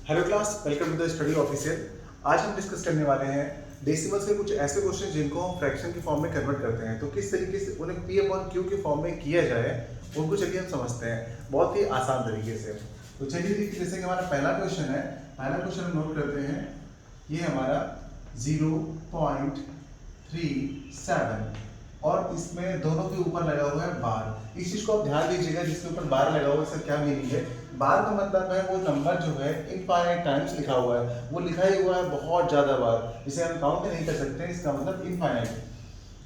Hello class, welcome to the study official. आज हम discuss करने वाले हैं डेसिमल्स के कुछ ऐसे क्वेश्चन जिनको हम फ्रैक्शन की फॉर्म में कन्वर्ट करते हैं। तो किस तरीके से उन्हें पी अपॉन क्यू की फॉर्म में किया जाए उनको चलिए हम समझते हैं बहुत ही आसान तरीके से। तो चलिए देखिए, जैसे कि हमारा पहला क्वेश्चन है, पहला क्वेश्चन हम नोट करते हैं। ये हमारा 0.37 और इसमें दोनों के ऊपर लगा हुआ है बार। इस चीज को आप ध्यान दीजिएगा, जिसके ऊपर बार लगा हुआ है इसका क्या मीनिंग है। बार का मतलब है वो नंबर जो है इनफाइनाइट टाइम्स लिखा हुआ है, वो लिखा ही हुआ है बहुत ज्यादा बार, इसे हम काउंट नहीं कर सकते, इसका मतलब इनफाइनाइट।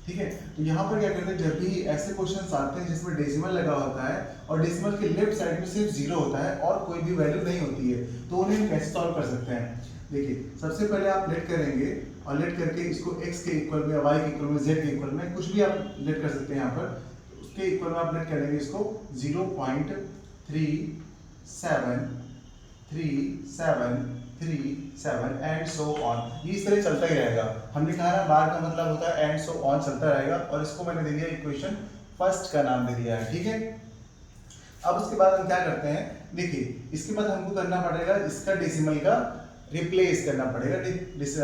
ठीक है, तो यहाँ पर क्या करते हैं, जब भी ऐसे क्वेश्चंस आते हैं जिसमें डेसिमल लगा होता है और डेसिमल के लेफ्ट साइड में सिर्फ जीरो होता है और कोई भी वैल्यू नहीं होती है, तो उन्हें हम कैसे सॉल्व कर सकते हैं। देखिए, सबसे पहले आप लेट करेंगे और लेट करके इसको x के इक्वल में, y के इक्वल में, z के इक्वल में, कुछ भी आप लेट कर सकते हैं यहाँ पर। तो उसके इक्वल में आप लेट करेंगे इसको 0.3737 एंड सो ऑन। ये इस तरह चलता ही रहेगा। हमने कहा ना बार का मतलब होता है एंड सो ऑन, चलता रहेगा। और इसको मैंने दे दिया इक्वेशन फर्स्ट का नाम दे दिया है। ठीक है, अब उसके बाद हम क्या करते हैं, देखिए इसके बाद हमको करना पड़ेगा इसका डेसिमल का रिप्लेस करना पड़ेगा,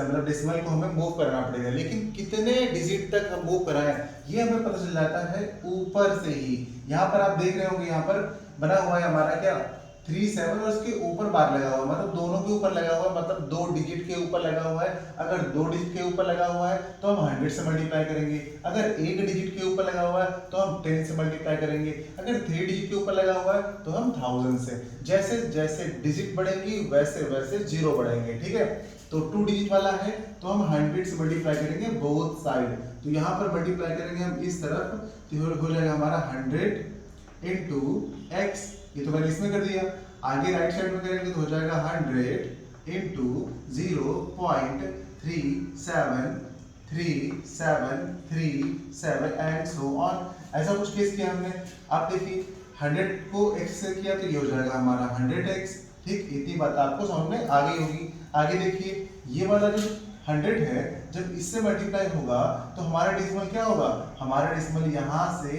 मतलब डेसिमल को हमें मूव करना पड़ेगा। लेकिन कितने डिजिट तक हम मूव कराएं ये हमें पता चल जाता है ऊपर से ही। यहाँ पर आप देख रहे होंगे, यहाँ पर बना हुआ है हमारा क्या 37 और उसके ऊपर बार लगा हुआ है, मतलब दोनों के ऊपर लगा हुआ है, मतलब 2 डिजिट के ऊपर लगा हुआ है। अगर 2 डिजिट के ऊपर लगा हुआ है तो हम 100 से मल्टीप्लाई करेंगे। अगर 1 डिजिट के ऊपर लगा हुआ है तो हम 10 से मल्टीप्लाई करेंगे। अगर 3 डिजिट के ऊपर लगा हुआ है तो हम 1000 से। जैसे जैसे डिजिट बढ़ेंगी वैसे वैसे जीरो बढ़ेंगे। ठीक है, तो 2 डिजिट वाला है तो हम 100 से मल्टीप्लाई करेंगे बोथ साइड। तो यहाँ पर मल्टीप्लाई करेंगे हम इस तरफ, तो हो जाएगा हमारा 100 इंटू एक्स, ये तो मैंने इसमें कर दिया। आगे राइट साइड में करेंगे तो हो जाएगा 100 इंटू 0.373737 एंड सो ऑन। ऐसा कुछ केस किया हमने। अब देखिए 100 को x से किया तो ये हो जाएगा हमारा 100x। ठीक, इतनी बात आपको समझ में आ गई होगी। आगे देखिए, ये वाला जो 100 है, जब इससे मल्टीप्लाई होगा तो हमारा डेसिमल क्या होगा, हमारा डेसिमल यहाँ से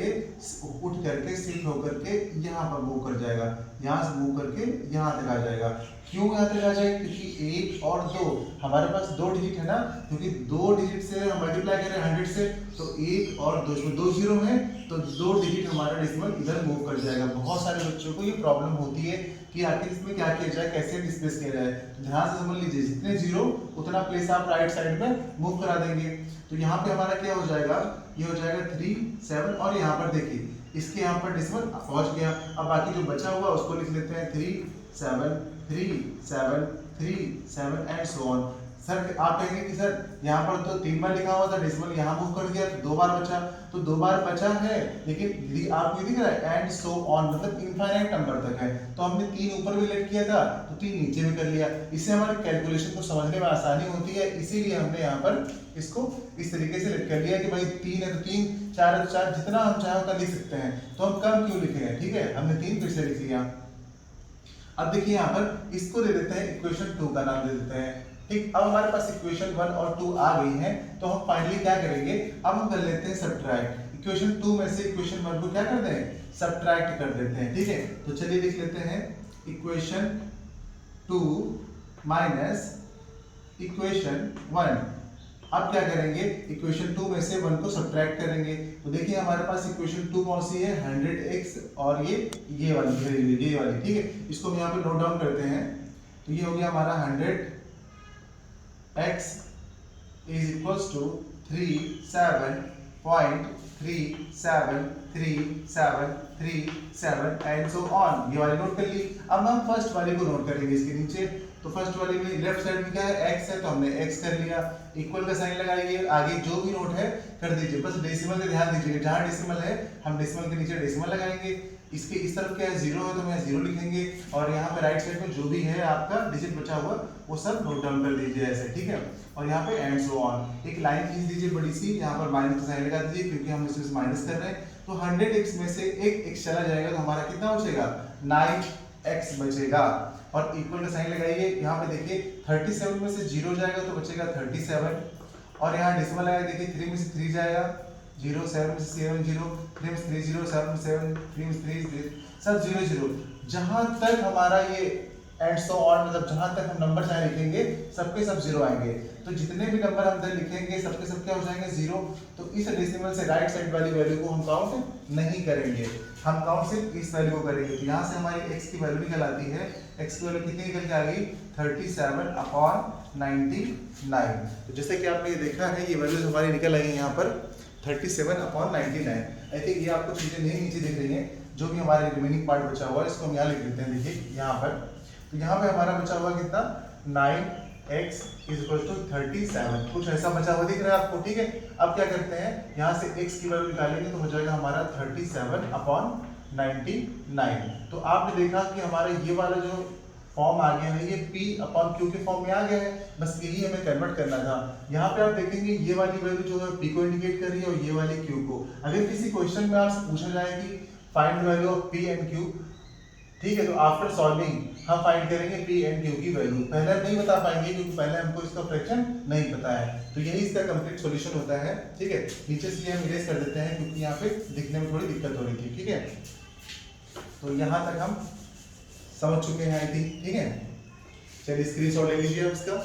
उठ करके शिफ्ट होकर के यहाँ पर मूव कर जाएगा, यहाँ से मूव करके यहाँ तक आ जाएगा। क्यों यहाँ तक आ जाएगा, क्योंकि 1 और 2 हमारे पास 2 डिजिट है ना, क्योंकि 2 डिजिट से हम मल्टीप्लाई करें 100 से, तो 1 और 2 इसमें 2 जीरो है, तो 2 डिजिट हमारा डेसिमल इधर मूव कर जाएगा। बहुत सारे बच्चों को ये प्रॉब्लम होती है कि आखिर इसमें क्या किया जाए, कैसे डिस्प्लेस किया जाए। तो ध्यान से समझ लीजिए, जितने जीरो उतना प्लेस आप राइट साइड में मूव करा देंगे। तो यहाँ पे हमारा क्या हो जाएगा, ये हो जाएगा 37 और यहाँ पर देखिए इसके यहाँ पर डेसिमल पहुंच गया। अब बाकी जो बचा हुआ उसको लिख लेते हैं 373737 एंड सो ऑन। सर आप कहेंगे कि सर यहाँ पर तो 3 बार लिखा हुआ था, डेसिमल यहाँ मूव कर दिया तो 2 बार बचा, तो 2 बार बचा है, लेकिन आप ये दिख रहा है एंड सो ऑन, मतलब इनफाइनाइट नंबर तक है। तो हमने 3 ऊपर भी लेट किया था तो 3 नीचे भी कर लिया। इससे हमारे कैलकुलेशन को समझने में आसानी होती है, इसीलिए हमने यहाँ पर इसको इस तरीके से लिख कर लिया कि भाई 3 है तो 3, 4 है तो 4, जितना हम चाहे उतना लिख सकते हैं। तो हम कम क्यों लिखे हैं, ठीक है, हमने 3 फिर से लिख लिया। अब देखिए यहाँ पर इसको दे देते हैं इक्वेशन 2 का नाम दे देते हैं। ठीक, अब हमारे पास इक्वेशन 1 और 2 आ गई हैं, तो हम फाइनली क्या करेंगे, अब हम कर लेते हैं सब्ट्रैक्ट। इक्वेशन 2 में से इक्वेशन 1 को क्या कर दें, सब्ट्रैक्ट कर देते हैं। ठीक है, तो चलिए लिख लेते हैं इक्वेशन 2 माइनस इक्वेशन 1। अब क्या करेंगे, इक्वेशन 2 में से 1 को सब्ट्रैक्ट करेंगे। तो देखिए हमारे पास इक्वेशन 2 कौन सी है, 100x और ये वाली, ये वाली। ठीक है, इसको हम यहाँ पे नोट डाउन करते हैं। तो ये हो गया हमारा 100x is equals to 37.373737 and so on. ये वाली नोट कर ली। अब हम फर्स्ट वाली को नोट करेंगे इसके नीचे। तो फर्स्ट वाली में लेफ्ट साइड में क्या है, x है, तो हमने x कर लिया, इक्वल का साइन लगाइए, आगे जो भी नोट है कर दीजिए। बस डेसिमल का ध्यान दीजिए, जहां डेसिमल है हम डेसिमल के नीचे डेसिमल लगाएंगे। इसके इस तरफ क्या है, 0 है तो मैं 0 लिखेंगे, और यहाँ पे राइट साइड में जो भी है आपका डिजिट बचा हुआ वो सब नोट डाउन कर दीजिए ऐसे। ठीक है, और यहाँ पे एंड सो ऑन एक लाइन खींच दीजिए बड़ी सी, यहाँ पर माइनस का साइन लगा दीजिए क्योंकि हम इसमें माइनस कर रहे हैं। तो 100x में से एक x चला जाएगा तो हमारा कितना बचेगा, 9x बचेगा। और इक्वल का साइन लगाइए, यहाँ पे देखिए 37 में से 0 जाएगा तो बचेगा 37, और यहाँ डेसिमल लगाइए, देखिए 3 में से 3 जाएगा 0, 7 में से 7 0, 3 में से 3 0, 7 में 7, 3 में से 3 सब 0 0। जहां तक हमारा ये एंड सो ऑन, मतलब जहां तक हम नंबर चाहे लिखेंगे सबके सब जीरो आएंगे। तो जितने भी नंबर हम इधर लिखेंगे सबके सब क्या हो जाएंगे जीरो। तो इस डेसिमल से राइट साइड वाली वैल्यू को हम काउंट नहीं करेंगे, हम काउंट सिर्फ इस वैल्यू को करेंगे। तो यहाँ से हमारी x की वैल्यू निकल आती है, x की वैल्यू कितनी निकल के आ गई 37/99। तो जैसे कि आपने ये देखा है ये वैल्यूज हमारी निकल आई है यहाँ पर 37/99। आई थिंक ये आपको चीजें नहीं नीचे दिख रही हैं, जो भी हमारे रिमेनिंग पार्ट बचा हुआ है इसको हम यहाँ लिख देते हैं। देखिए यहाँ पर, तो यहाँ पे हमारा बचा हुआ कितना 9x = 37, कुछ ऐसा बचा हुआ दिख रहा है आपको, ठीक है। अब क्या करते हैं, यहाँ से x की वैल्यू निकालेंगे तो हो जाएगा हमारा 37/99। तो आपने देखा कि हमारा ये वाला जो फॉर्म आ गया है ये P/Q के फॉर्म में आ गया है, बस यही हमें कन्वर्ट करना था। यहाँ पे आप देखेंगे ये वाली वैल्यू जो है P को इंडिकेट कर रही है और ये वाली Q को। अगर किसी क्वेश्चन में आपसे पूछा जाए कि find value of P and Q, ठीक है, तो आफ्टर सॉल्विंग हम फाइंड करेंगे P एंड Q की वैल्यू। पहले हम नहीं बता पाएंगे क्योंकि पहले हमको इसका फ्रैक्शन नहीं पता है, तो यही इसका कंप्लीट सॉल्यूशन होता है, ठीक है। नीचे से हम इरेज कर देते हैं क्योंकि यहाँ पे दिखने में थोड़ी दिक्कत हो रही थी, ठीक है। तो यहाँ तक हम समझ चुके हैं आई थिंक, ठीक है। चलिए स्क्रीनशॉट ले लीजिए इसका।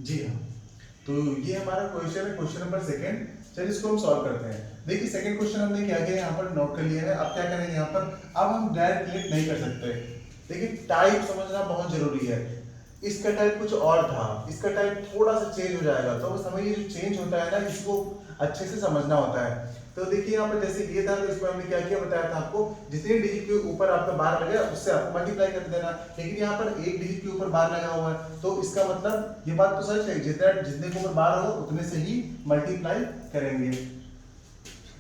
जी हाँ, तो ये हमारा क्वेश्चन है, क्वेश्चन नंबर 2। चलिए इसको हम सॉल्व करते हैं। देखिए सेकंड क्वेश्चन हमने क्या किया यहाँ पर नोट कर लिया है। अब क्या करेंगे यहाँ पर, अब हम डायरेक्ट लिख नहीं कर सकते। देखिए टाइप समझना बहुत जरूरी है। इसका टाइप कुछ और था, इसका टाइप थोड़ा सा चेंज हो जाएगा, तो समझिए जो चेंज होता है ना इसको अच्छे से समझना होता है। तो देखिए यहाँ पर जैसे ये था तो इसमें हमने क्या किया बताया था आपको, जितने डिजिट के ऊपर आपका बार लगे उससे आप मल्टीप्लाई कर देना। लेकिन यहाँ पर एक डिजिट के ऊपर बार लगा हुआ है, तो इसका मतलब ये बात तो सच है, जितने के ऊपर बार होगा उतने से ही मल्टीप्लाई करेंगे।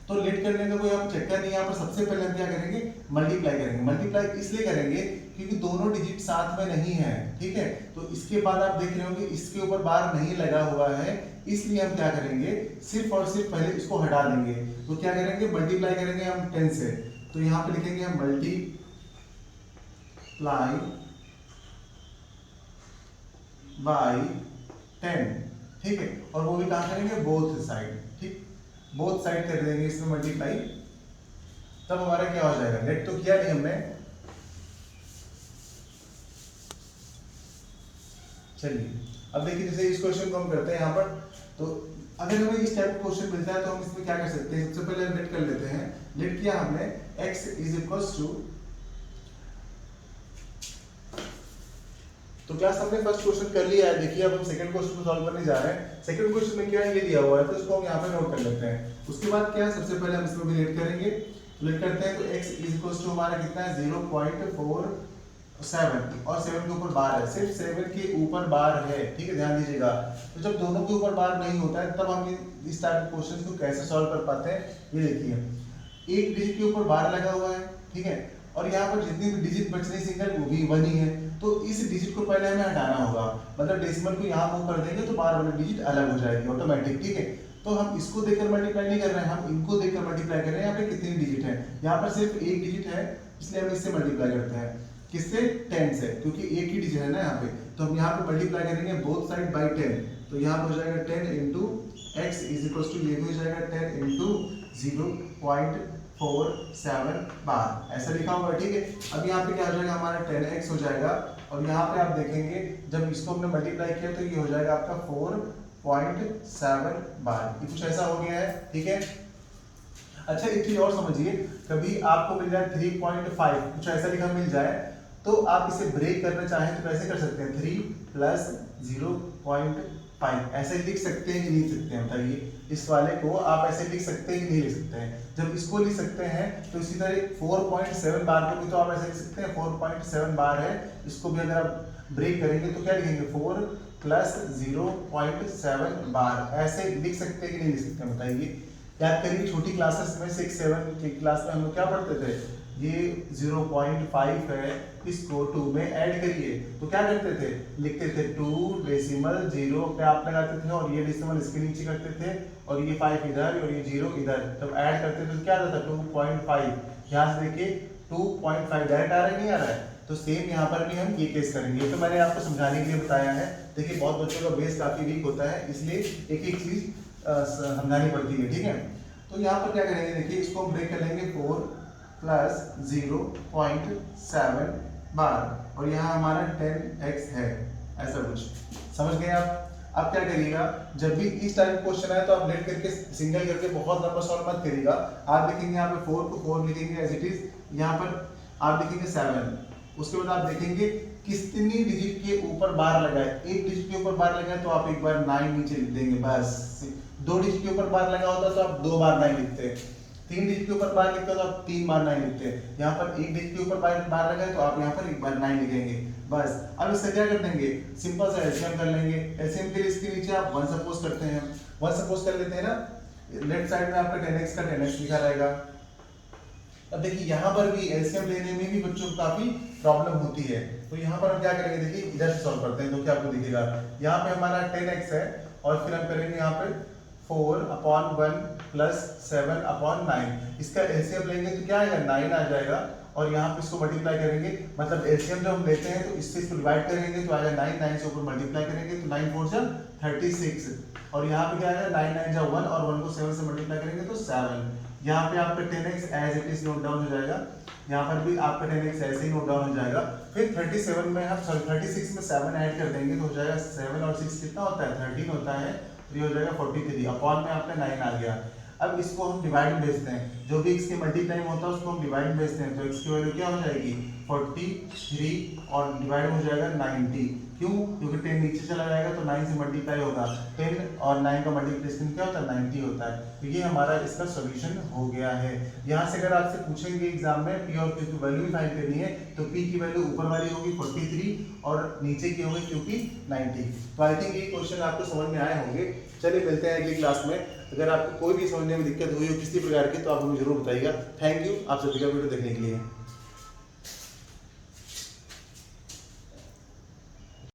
तो लेट करने का कोई आप चक्कर नहीं, यहाँ पर सबसे पहले हम क्या करेंगे मल्टीप्लाई करेंगे। मल्टीप्लाई इसलिए करेंगे क्योंकि दोनों डिजिट साथ में नहीं है, ठीक है। तो इसके बाद आप देख रहे होंगे इसके ऊपर बार नहीं लगा हुआ है, इसलिए हम क्या करेंगे सिर्फ और सिर्फ पहले इसको हटा देंगे। तो क्या करेंगे मल्टीप्लाई करेंगे हम 10 से, तो यहाँ पे लिखेंगे हम मल्टीप्लाई बाय 10, ठीक है। और वो भी कहाँ करेंगे बोथ साइड, ठीक, बोथ साइड कर देंगे इसमें मल्टीप्लाई। तब हमारा क्या हो जाएगा, नेट तो किया नहीं हमने। चलिए अब देखिए जैसे इस क्वेश्चन को हम करते हैं यहाँ पर, तो अगर हमें इस टाइप का क्वेश्चन मिलता है तो हम इसमें क्या कर सकते हैं, सबसे पहले लेट कर लेते हैं। लेट किया हमने x = तो क्लास हमने फर्स्ट क्वेश्चन कर लिया है। देखिए अब हम सेकंड क्वेश्चन को सॉल्व करने जा रहे हैं। सेकंड क्वेश्चन में क्या है ये दिया हुआ है, तो इसको हम यहाँ पे नोट कर लेते हैं। उसके बाद क्या है, सबसे पहले हम इसमें भी लेट करेंगे। तो लेट करते हैं तो x = हमारा कितना है 0.47 और 7 के ऊपर बार है, सिर्फ 7 के ऊपर बार है, ठीक है, ध्यान दीजिएगा। तो जब दोनों के ऊपर बार नहीं होता है तब हम इस टाइप के क्वेश्चन को कैसे सॉल्व कर पाते हैं, ये देखिए एक डिजिट के ऊपर बार लगा हुआ है, ठीक है, और यहाँ पर जितनी भी डिजिट बच रही सिंगल वो भी 1 ही है। तो इस डिजिट को पहले हमें हटाना होगा, मतलब डेसिमल को यहाँ मूव कर देंगे तो बार वाली डिजिट अलग हो जाएगी ऑटोमेटिक, ठीक है। तो हम इसको देखकर मल्टीप्लाई नहीं कर रहे हैं, हम इनको देखकर मल्टीप्लाई कर रहे हैं। यहाँ पे कितनी डिजिट है, यहाँ पर सिर्फ एक डिजिट है, इसलिए हम इससे मल्टीप्लाई करते हैं। किससे, 10 से, क्योंकि एक ही डिजिट है ना यहाँ पे। तो हम यहाँ पे मल्टीप्लाई करेंगे बोथ साइड बाय 10, तो यहाँ पे हो जाएगा 10 इंटू x = ये हो जाएगा 10 इंटू 0.47 बार, ऐसा लिखा हुआ है, ठीक है। अब यहाँ पे क्या हो जाएगा हमारा 10x हो जाएगा, और यहाँ पे आप देखेंगे जब इसको हमने मल्टीप्लाई किया तो ये हो जाएगा आपका 4.7 बार। ये कुछ ऐसा हो गया है, ठीक है। अच्छा एक चीज और समझिए, कभी आपको मिल जाए 3.5 कुछ ऐसा लिखा मिल जाए, तो आप इसे ब्रेक करना चाहें तो कैसे कर सकते हैं, 3 + 0.5 ऐसे लिख सकते हैं कि नहीं लिख सकते हैं, बताइए। इस वाले को आप ऐसे लिख सकते हैं कि नहीं लिख सकते हैं। जब इसको लिख सकते हैं तो इसी तरह 4.7 बार को भी तो आप ऐसे लिख सकते हैं, 4.7 बार है, इसको भी अगर आप ब्रेक करेंगे तो क्या लिखेंगे 4 + 0.7 बार, ऐसे लिख सकते हैं कि नहीं लिख सकते हैं, बताइए। याद करिए छोटी क्लासेस में 6-7 की क्लास में हम लोग क्या पढ़ते थे, ये 0.5 है, इसको 2 में ऐड करिए तो क्या करते थे, लिखते थे 2.0 पे आप लगाते थे और ये डेसिमल इसके नीचे करते थे और ये 5 इधर और ये 0 इधर, जब ऐड करते थे तो क्या आता था 2.5। यहाँ से देखिए 2.5 डायरेक्ट आ रहा है नहीं आ रहा है, तो सेम यहाँ पर भी हम ये केस करेंगे। तो मैंने आपको समझाने के लिए बताया है। देखिए बहुत बच्चों का बेस काफी वीक होता है, इसलिए एक एक चीज समझानी पड़ती है, ठीक है। तो यहाँ पर क्या करेंगे, देखिए इसको हम ब्रेक कर लेंगे 4 प्लस 0.7 बार और यहाँ हमारा 10x है, ऐसा कुछ। समझ गए आप? अब क्या करिएगा, जब भी इस टाइप का क्वेश्चन आए तो आप लेट करके सिंगल करके बहुत लंबा सॉल्व मत करिएगा। आप लिखेंगे यहाँ पे 4 को 4 लिखेंगे एज इट इज, यहाँ पर आप लिखेंगे 7, उसके बाद आप देखेंगे कितनी डिजिट के ऊपर बार लगा है। एक डिजिट के ऊपर बार लगा है तो आप एक बार 9 नीचे लिख देंगे बस। 2 डिजिट के ऊपर बार लगा होता तो आप 2 बार 9 लिखते हैं। 3 डिजिट के ऊपर बार लिखते हो तो आप 3 बार 9 लिखते हैं। यहाँ पर 1 डिजिट के ऊपर बार लगा है तो आप यहाँ पर एक बार 9 लिखेंगे बस। अब इससे क्या कर देंगे, सिंपल सा एलसीएम कर लेंगे। एलसीएम के लिए इसके नीचे आप 1 सपोज करते हैं, 1 सपोज कर लेते हैं ना। लेफ्ट साइड में आपका 10x का 10x लिखा रहेगा। अब देखिए यहाँ पर भी एलसीएम लेने में भी बच्चों को काफी प्रॉब्लम होती है, तो यहाँ पर हम क्या करेंगे, देखिए इधर से सॉल्व करते हैं तो क्या आपको दिखेगा। यहाँ पे हमारा 10x है और फिर हम करेंगे यहाँ पे 4/1 प्लस 7/9। इसका एलसीएम लेंगे तो क्या आएगा, 9 आ जाएगा और यहाँ पे इसको मल्टीप्लाई करेंगे, मतलब एलसीएम जब हम लेते हैं तो इससे इसको डिवाइड करेंगे तो आएगा 9, 9 से ऊपर मल्टीप्लाई करेंगे तो 9 4 जा 36 और यहाँ पे क्या आएगा 9 9 जा 1 और 1 को 7 से मल्टीप्लाई करेंगे तो 7। यहाँ पे आपका 10x as it is note down हो जाएगा, यहाँ पर भी आपका 10x ऐसे ही नोट डाउन हो जाएगा। फिर 37 में हम 36 में 7 ऐड कर देंगे तो हो जाएगा 7 और 6 कितना होता है, 13 होता है, तो ये हो जाएगा 43। अपॉन में आपका 9 आ गया। अब इसको हम डिवाइड में भेजते हैं, जो भी x के मल्टीप्लाई में होता है उसको हम डिवाइड में भेजते हैं, तो x की वैल्यू क्या हो जाएगी 43 और डिवाइड हो जाएगा 90। क्यों, क्योंकि 10 नीचे चला जाएगा तो 9 से मल्टीप्लाई होगा, 10 और 9 का मल्टीप्लिकेशन क्या होता है 90 होता है। तो ये हमारा इसका सॉल्यूशन हो गया है। यहाँ से अगर आपसे पूछेंगे एग्जाम में p और q की वैल्यू भी फाइंड करनी है तो p की वैल्यू ऊपर वाली होगी 43 और नीचे की होगी q की 90। तो आई थिंक ये क्वेश्चन आपको समझ में आए होंगे। चलिए मिलते हैं अगली क्लास में। अगर आपको कोई भी समझने में दिक्कत हुई हो किसी प्रकार की तो आप हमें जरूर बताइएगा। थैंक यू आप सभी का वीडियो देखने के लिए।